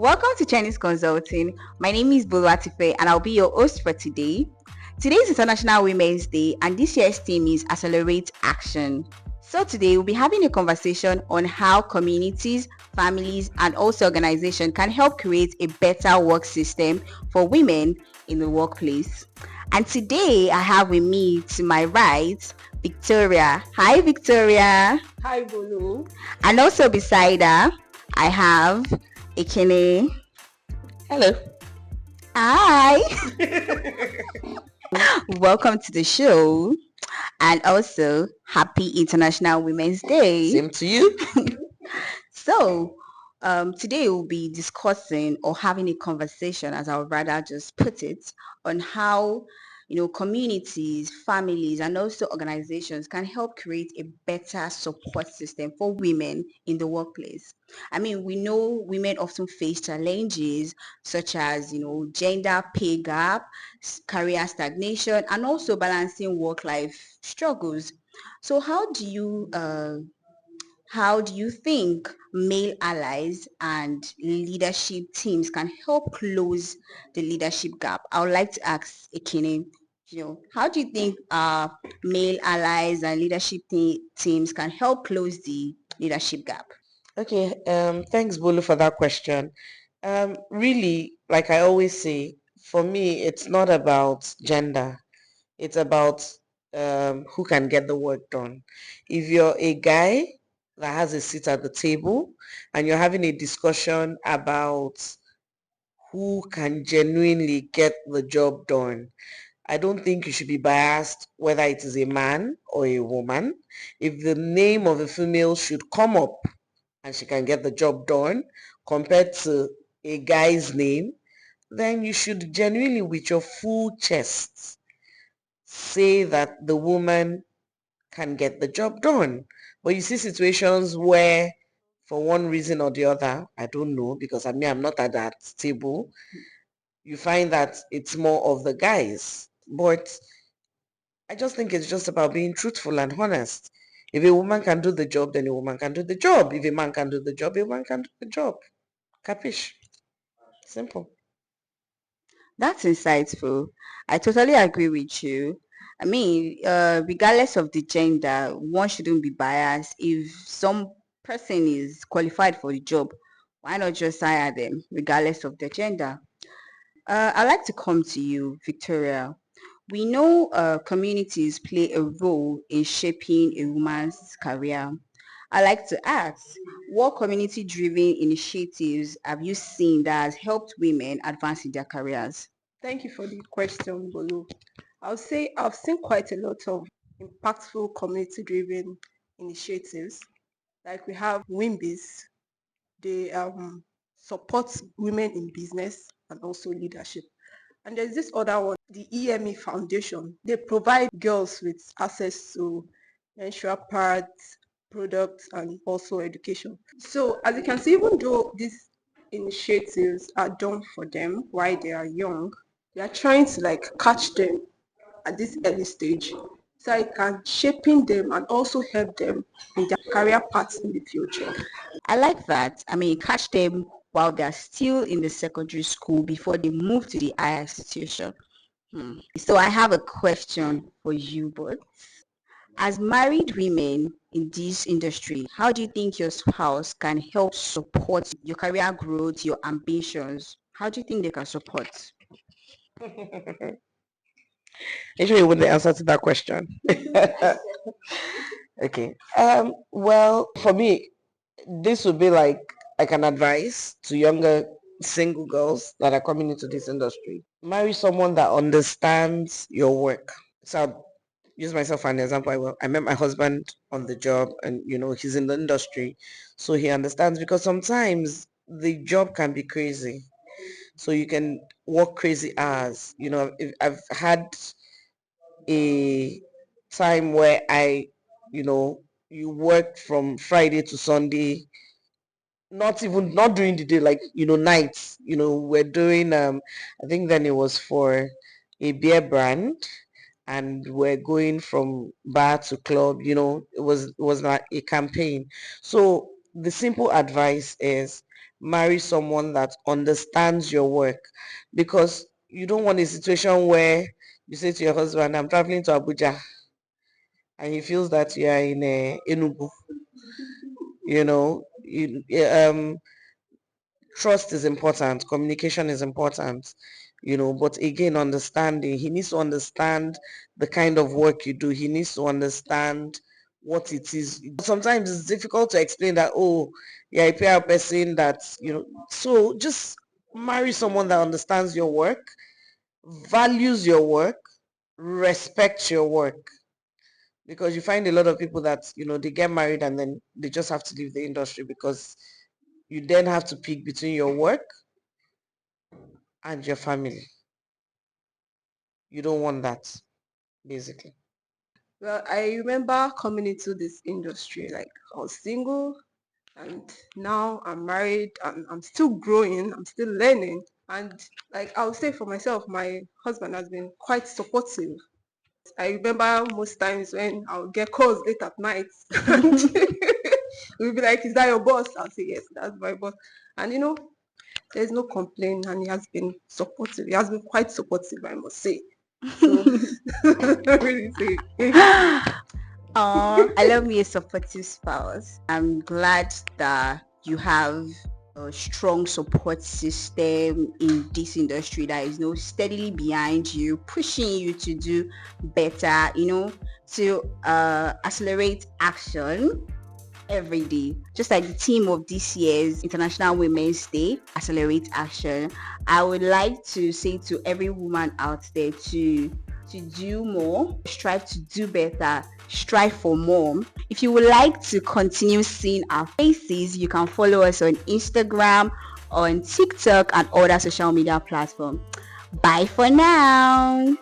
Welcome to Chinese Consulting. My name is Boluwatife and I'll be your host for today. Today is International Women's Day and this year's theme is Accelerate Action. So today we'll be having a conversation on how communities, families and also organizations can help create a better work system for women in the workplace. And today I have with me to my right Victoria. Hi Victoria. Hi, Bolo. And also beside her I have Ekene. Hello. Hi. Welcome to the show. And also, happy International Women's Day. Same to you. So, today we'll be discussing or having a conversation, as I would rather just put it, on how communities, families, and also organizations can help create a better support system for women in the workplace. I mean, we know women often face challenges such as gender pay gap, career stagnation, and also balancing work-life struggles. So, how do you think male allies and leadership teams can help close the leadership gap? I would like to ask Ekene, how do you think male allies and leadership teams can help close the leadership gap? Okay. Thanks, Bolo, for that question. Really, like I always say, for me, it's not about gender. It's about who can get the work done. If you're a guy that has a seat at the table and you're having a discussion about who can genuinely get the job done, I don't think you should be biased whether it is a man or a woman. If the name of a female should come up and she can get the job done compared to a guy's name, then you should genuinely, with your full chest, say that the woman can get the job done. But you see situations where, for one reason or the other, I don't know, because I'm not at that table, you find that it's more of the guys. But I just think it's just about being truthful and honest. If a woman can do the job, then a woman can do the job. If a man can do the job, a man can do the job. Capish? Simple. That's insightful. I totally agree with you. I mean, regardless of the gender, one shouldn't be biased. If some person is qualified for the job, why not just hire them, regardless of their gender? I'd like to come to you, Victoria. We know communities play a role in shaping a woman's career. I'd like to ask, what community-driven initiatives have you seen that has helped women advance in their careers? Thank you for the question, Bolu. I'll say I've seen quite a lot of impactful community-driven initiatives. Like we have WIMBIS, they support women in business and also leadership. And there's this other one, the EME Foundation. They provide girls with access to menstrual pads, products, and also education. So as you can see, even though these initiatives are done for them while they are young, they are trying to like catch them at this early stage so it can shaping them and also help them in their career paths in the future. I like that. I mean, catch them while they're still in the secondary school before they move to the higher institution. So I have a question for you both. As married women in this industry, how do you think your spouse can help support your career growth, your ambitions? How do you think they can support? Actually, with the answer to that question. Okay. Well, for me, this would be like an advice to younger single girls that are coming into this industry. Marry someone that understands your work. So I'll use myself as an example. I met my husband on the job, and he's in the industry, so he understands, because sometimes the job can be crazy. So you can work crazy hours. If I've had a time where you work from Friday to Sunday, not during the day, like nights. We're doing I think then it was for a beer brand, and we're going from bar to club. It was not a campaign. So the simple advice is marry someone that understands your work, because you don't want a situation where you say to your husband, I'm traveling to Abuja, and he feels that you are in Enugu. You know, trust is important, communication is important, but again, understanding. He needs to understand the kind of work you do. He needs to understand what it is. Sometimes it's difficult to explain that, oh, yeah, a PR person that, so just marry someone that understands your work, values your work, respects your work. Because you find a lot of people that, they get married and then they just have to leave the industry, because you then have to pick between your work and your family. You don't want that, basically. Well, I remember coming into this industry, like I was single, and now I'm married and I'm still growing, I'm still learning. And like I'll say for myself, my husband has been quite supportive. I remember most times when I'll get calls late at night and we'll be like, is that your boss? I'll say, yes, that's my boss. And there's no complaint, and he has been supportive. He has been quite supportive, I must say. So really say thank you. Oh, I love me a supportive spouse. I'm glad that you have a strong support system in this industry that is steadily behind you, pushing you to do better, to accelerate action every day. Just like the theme of this year's International Women's Day, Accelerate Action. I would like to say to every woman out there to do more, strive to do better, strive for more. If you would like to continue seeing our faces, you can follow us on Instagram, on TikTok, and other social media platforms. Bye for now.